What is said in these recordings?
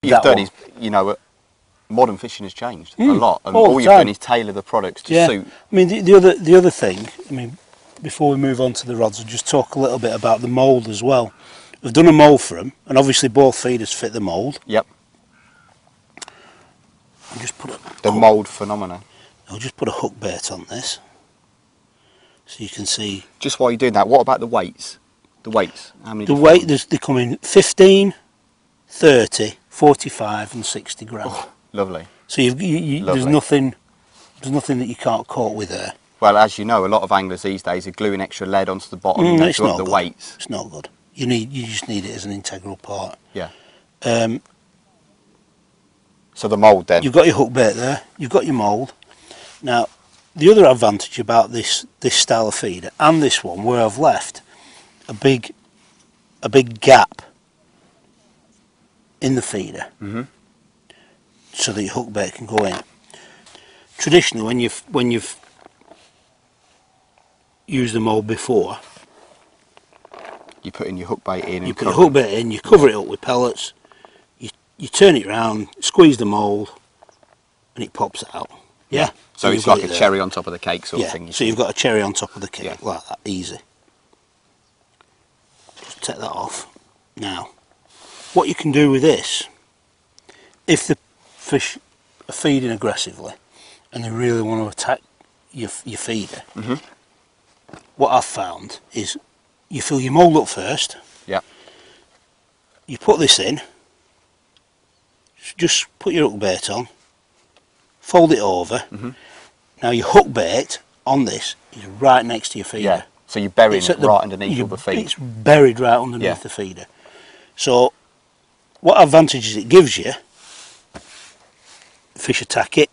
you've done is, you know, modern fishing has changed a lot, and all you've done is tailor the products to suit. I mean, the other thing, I mean, before we move on to the rods, I'll just talk a little bit about the mould as well. We've done a mould for them, and obviously both feeders fit the mould. Yep. I'll just put the mould phenomenon. I'll just put a hook bait on this, so you can see. Just while you're doing that, what about the weights? The weights, how many? The weight, they come in 15, 30, 45 and 60 grams. Oh, lovely. So there's nothing that you can't cope with there. Well, as you know, a lot of anglers these days are gluing extra lead onto the bottom to up the weights. It's not good. You just need it as an integral part. Yeah. So the mould then. You've got your hook bait there. You've got your mould. Now, the other advantage about this style of feeder and this one, where I've left a big gap in the feeder, so that your hook bait can go in. Traditionally, when you've used the mould before, you put in your hook bait in. You put your hook bait in. You cover it up with pellets. You turn it around, squeeze the mould, and it pops out. Yeah. So it's like a cherry on top of the cake sort of thing. So you've got a cherry on top of the cake, like that, easy. Just take that off. Now, what you can do with this, if the fish are feeding aggressively and they really want to attack your feeder, what I've found is you fill your mould up first. Yeah. You put this in. Just put your hook bait on. Fold it over. Now your hook bait on this is right next to your feeder. Yeah. So you're burying it right underneath all the feed. It's buried right underneath the feeder. So what advantages it gives you? Fish attack it.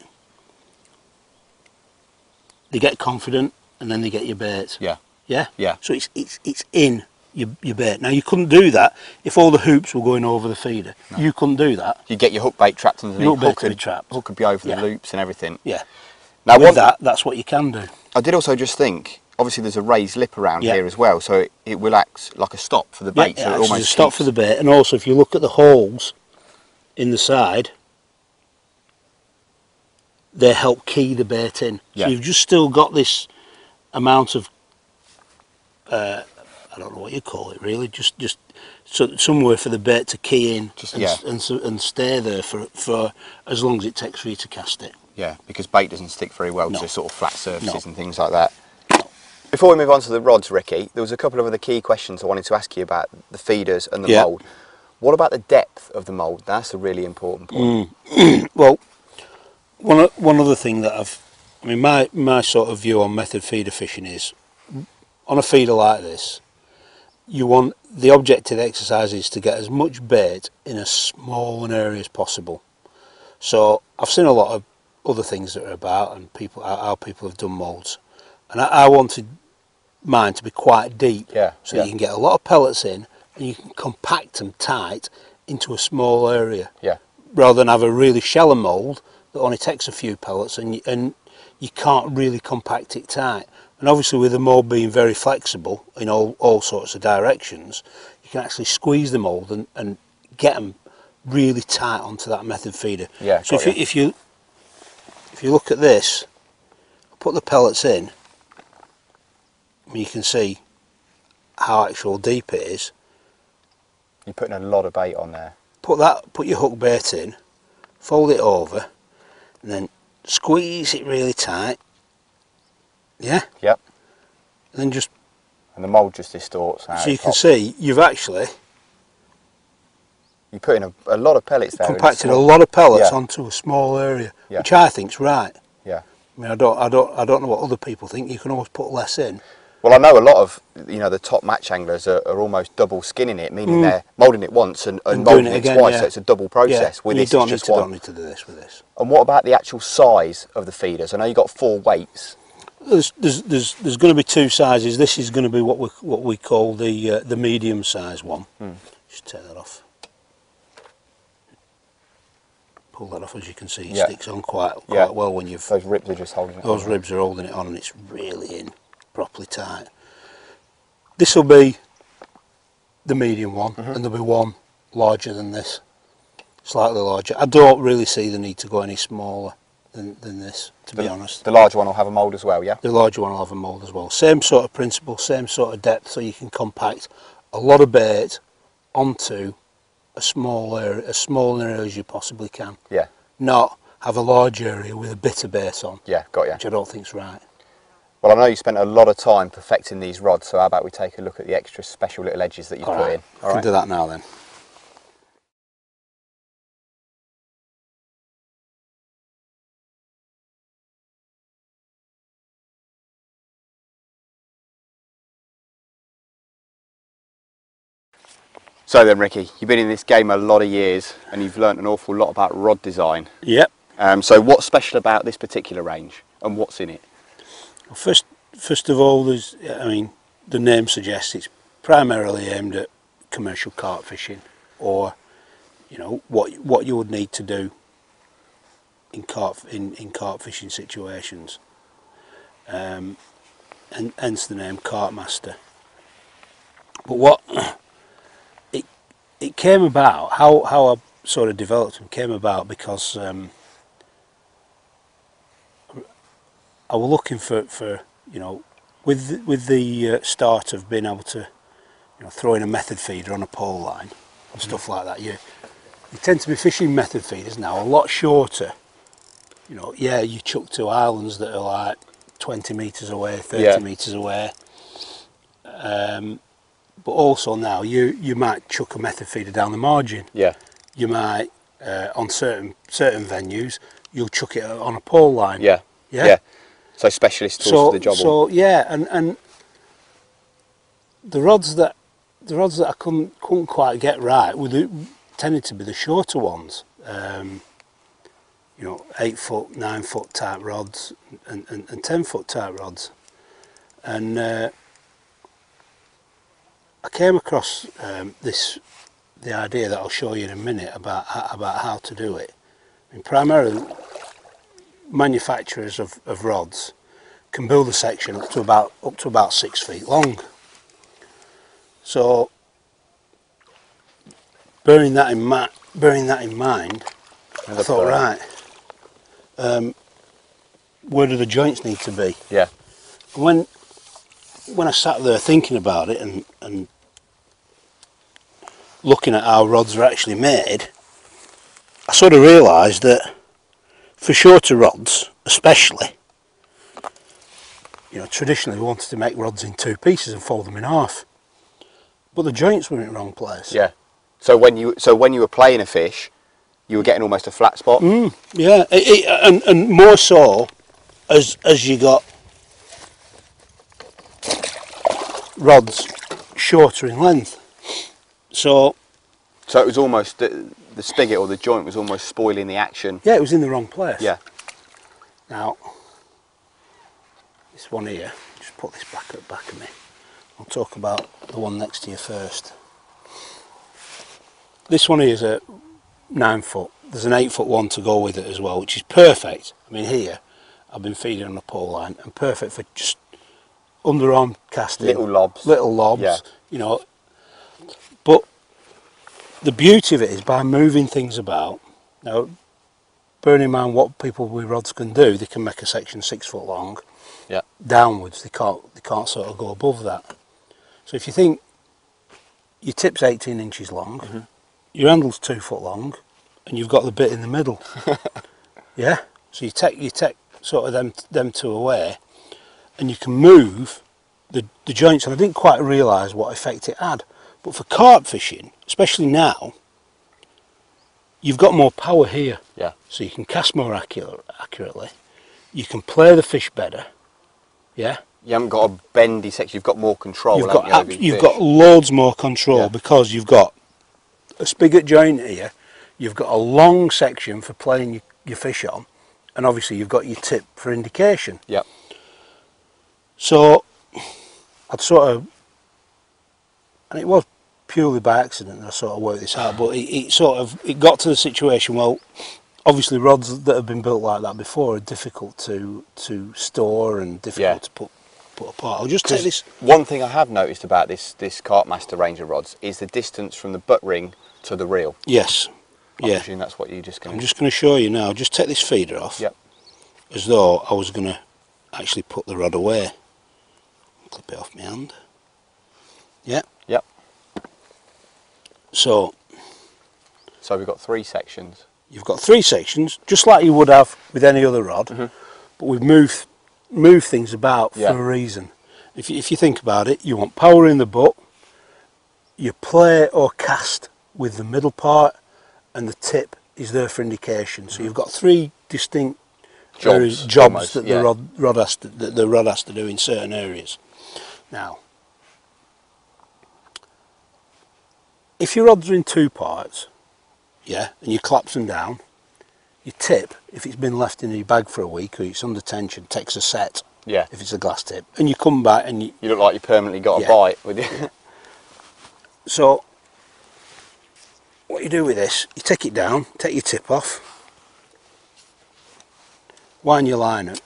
They get confident, and then they get your bait. Yeah. Yeah. Yeah. So it's in your bait. Now you couldn't do that if all the hoops were going over the feeder. No. You couldn't do that. You get your hook bait trapped underneath. Your hook bait could be trapped. Hook could be over the loops and everything. Yeah. Now with that's what you can do. I did also just think, obviously there's a raised lip around here as well, so it will act like a stop for the bait. Yeah, so it almost almost a stop for the bait. And also, if you look at the holes in the side, they help key the bait in. So you've just still got this amount of I don't know what you call it really, just so somewhere for the bait to key in and stay there for as long as it takes for you to cast it. Yeah, because bait doesn't stick very well to sort of flat surfaces and things like that. Before we move on to the rods, Ricky, there was a couple of other key questions I wanted to ask you about the feeders and the mould. What about the depth of the mould? That's a really important point. Well, one other thing that my sort of view on method feeder fishing is, on a feeder like this, the objective exercise is to get as much bait in as small an area as possible. So I've seen a lot of other things that are about, and how people have done moulds, and I wanted mine to be quite deep, so you can get a lot of pellets in and you can compact them tight into a small area, rather than have a really shallow mould that only takes a few pellets and you can't really compact it tight. And obviously, with the mould being very flexible in all sorts of directions, you can actually squeeze the mould and get them really tight onto that method feeder. So if you look at this, put the pellets in, you can see how actual deep it is. You're putting a lot of bait on there. Put your hook bait in, fold it over, and then squeeze it really tight. Yeah? Yep. And then and the mould just distorts out. So you can see you're putting a lot of pellets there. Compacted a lot of pellets onto a small area, which I think's right. Yeah. I mean, I don't know what other people think. You can always put less in. Well, I know a lot of the top match anglers are almost double skinning it, meaning they're moulding it once and moulding it again, twice, so it's a double process. With you this, don't need to do this with this. And what about the actual size of the feeders? I know you've got 4 weights. There's going to be 2 sizes. This is going to be what we call the medium size one. Just take that off. Pull that off, as you can see. It sticks on quite well when you've. Those ribs are just holding it. Those ribs are holding it on, and it's really in properly tight. This will be the medium one, and there'll be one larger than this. slightly larger. I don't really see the need to go any smaller than this, to be honest. The larger one will have a mould as well, yeah? The larger one will have a mould as well. Same sort of principle, same sort of depth, so you can compact a lot of bait onto a small area, as small an area as you possibly can. Yeah. Not have a large area with a bit of bait on. Yeah, got you. Which I don't think's right. Well, I know you spent a lot of time perfecting these rods, so how about we take a look at the extra special little edges that you put in? All right, do that now then. So then, Ricky, you've been in this game a lot of years and you've learnt an awful lot about rod design. Yep. So what's special about this particular range and what's in it? Well, first of all, the name suggests it's primarily aimed at commercial carp fishing, or what you would need to do in carp fishing situations, and hence the name Carp Master. But what it came about, how I sort of developed them came about because I was looking for with the start of being able to throw in a method feeder on a pole line and stuff like that. You tend to be fishing method feeders now a lot shorter. Yeah, you chuck to islands that are like 20 metres away, 30 metres away. But also now you might chuck a method feeder down the margin. Yeah. You might on certain venues you'll chuck it on a pole line. Yeah. Yeah. So specialist tools for the job. So yeah, and the rods that I couldn't quite get right tended to be the shorter ones. 8 foot, 9 foot type rods and 10 foot type rods. And I came across the idea that I'll show you in a minute about how to do it. Primarily, manufacturers of rods can build a section up to about 6 feet long. So, bearing that in mind, I thought, right, where do the joints need to be? Yeah. When I sat there thinking about it and looking at how rods are actually made, I sort of realised that for shorter rods, especially, traditionally we wanted to make rods in 2 pieces and fold them in half, but the joints were in the wrong place. Yeah. So when you were playing a fish, you were getting almost a flat spot. Yeah, and more so as you got rods shorter in length. So it was almost the spigot or the joint was almost spoiling the action. Yeah, it was in the wrong place. Yeah. Now, this one here, just put this back at the back of me. I'll talk about the one next to you first. This one here is a 9 foot. There's an 8 foot one to go with it as well, which is perfect. Here, I've been feeding on a pole line and perfect for just underarm casting. Little lobs. Yeah. But the beauty of it is by moving things about. Now, bearing in mind what people with rods can do, they can make a section 6 foot long. Yeah. Downwards, they can't sort of go above that. So if you think your tip's 18 inches long, your handle's 2 foot long, and you've got the bit in the middle. Yeah. So you take sort of them two away, and you can move the joints. And I didn't quite realise what effect it had. But for carp fishing, especially now, you've got more power here. Yeah. So you can cast more accurately. You can play the fish better. Yeah. You haven't got a bendy section. You've got more control. You've got loads more control because you've got a spigot joint here. You've got a long section for playing your fish on, and obviously you've got your tip for indication. Yeah. So I'd sort of, and it was purely by accident that I sort of worked this out, but it got to the situation. Well, obviously rods that have been built like that before are difficult to store and difficult to put apart. I'll just take this. One thing I have noticed about this Carp Master range of rods is the distance from the butt ring to the reel. Yes. I presume that's what you're just going to... I'm just going to show you now. Just take this feeder off. Yep. As though I was going to actually put the rod away. Clip it off my hand. Yeah. Yep. So we've got 3 sections. You've got 3 sections, just like you would have with any other rod, but we've moved things about for a reason. If you think about it, you want power in the butt, you play or cast with the middle part, and the tip is there for indication. So you've got 3 distinct jobs almost, that the rod has to do in certain areas. Now, if your rods are in 2 parts, and you collapse them down, your tip, if it's been left in your bag for a week or it's under tension, takes a set. Yeah. If it's a glass tip, and you come back and you look like you permanently got a bite with you. So what you do with this, you take it down, take your tip off, wind your line up.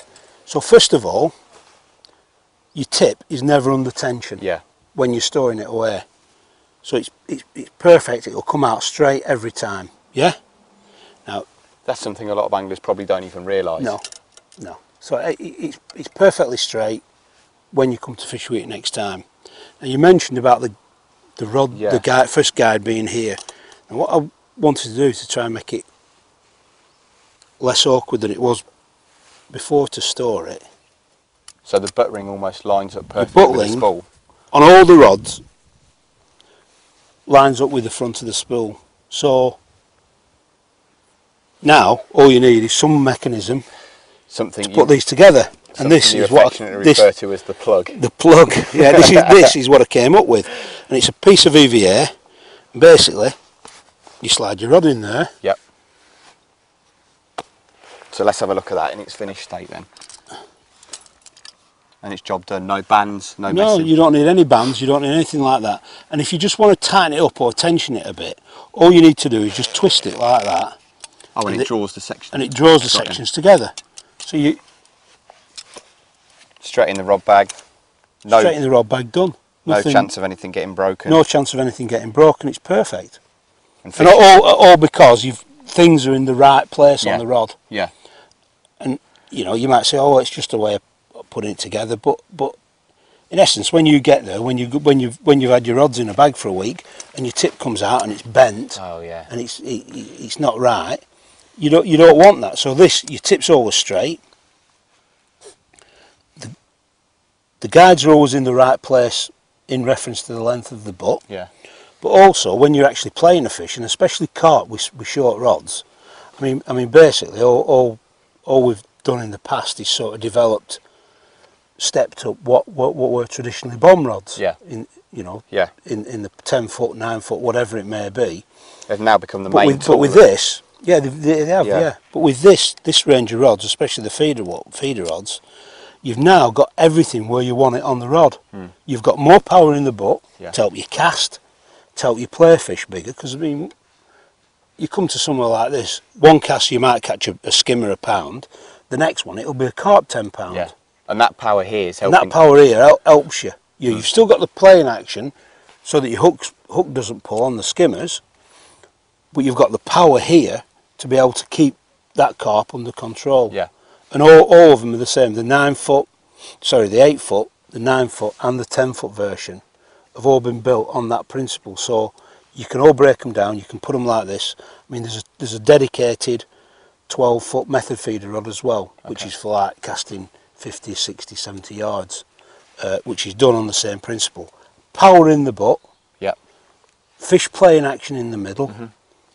So first of all, your tip is never under tension when you're storing it away. So it's perfect, it'll come out straight every time. Yeah? Now that's something a lot of anglers probably don't even realise. No. So it's perfectly straight when you come to fish with it next time. And you mentioned about the rod, the first guide being here. And what I wanted to do is to try and make it less awkward than it was before to store it. So the butt ring almost lines up perfectly with the spool. On all the rods lines up with the front of the spool. So now all you need is some mechanism to put these together. And this is what I refer to as the plug. The plug. Yeah, this is what I came up with. And it's a piece of EVA. And basically, you slide your rod in there. Yep. So let's have a look at that in its finished state then. And it's job done. No bands, no messing. No, you don't need any bands. You don't need anything like that. And if you just want to tighten it up or tension it a bit, all you need to do is just twist it like that. Oh, and it draws the sections. And it draws the sections together. So you straight in the rod bag. Straight in the rod bag, done. No chance of anything getting broken. No chance of anything getting broken. It's perfect. And all because things are in the right place on the rod. Yeah. And you might say, oh, it's just a way of putting it together, but in essence, when you get there, when you've had your rods in a bag for a week, and your tip comes out and it's bent, and it's not right, you don't want that. So your tip's always straight. The guides are always in the right place in reference to the length of the butt. Yeah. But also when you're actually playing a fish, and especially caught with short rods, I mean basically all we've done in the past is sort of stepped up what were traditionally bomb rods. Yeah. In the 10 foot, 9 foot, whatever it may be. They've now become the main tool. But with this, they have. Yeah. But with this range of rods, especially the feeder rods, you've now got everything where you want it on the rod. You've got more power in the butt to help you cast, to help you play fish bigger. Because I mean, you come to somewhere like this, one cast you might catch a skimmer a pound. The next one it'll be a carp 10 pound. Yeah. And that power here is helping. And that power here helps you. You've still got the playing action, so that your hook doesn't pull on the skimmers, but you've got the power here to be able to keep that carp under control. Yeah. And all of them are the same. The 8 foot, the 9 foot and the 10 foot version have all been built on that principle. So you can all break them down, you can put them like this. I mean, there's a dedicated 12 foot method feeder rod as well, which is for like casting 50, 60, 70 yards, which is done on the same principle. Power in the butt, fish playing action in the middle,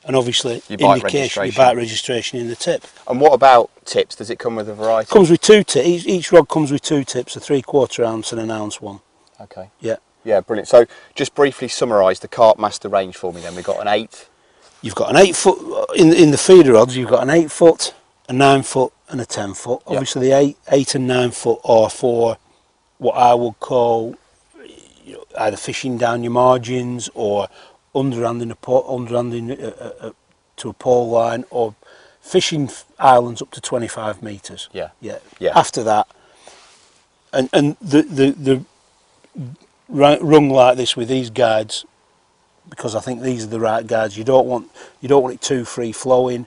and obviously your bite registration in the tip. And what about tips? Does it come with a variety? Comes with 2 tips. Each rod comes with 2 tips, a 3/4 ounce and an ounce one. Okay. Yeah. Yeah, brilliant. So just briefly summarise the Carp Master range for me then. We've got an 8. You've got an 8 foot, in the feeder rods, you've got an 8 foot, a 9 foot and a 10 foot. Obviously the 8 and 9 foot are for what I would call either fishing down your margins or underhanding to a pole line, or fishing islands up to 25 metres. Yeah. After that, and the rung like this with these guides because I think these are the right guides. You don't want it too free flowing.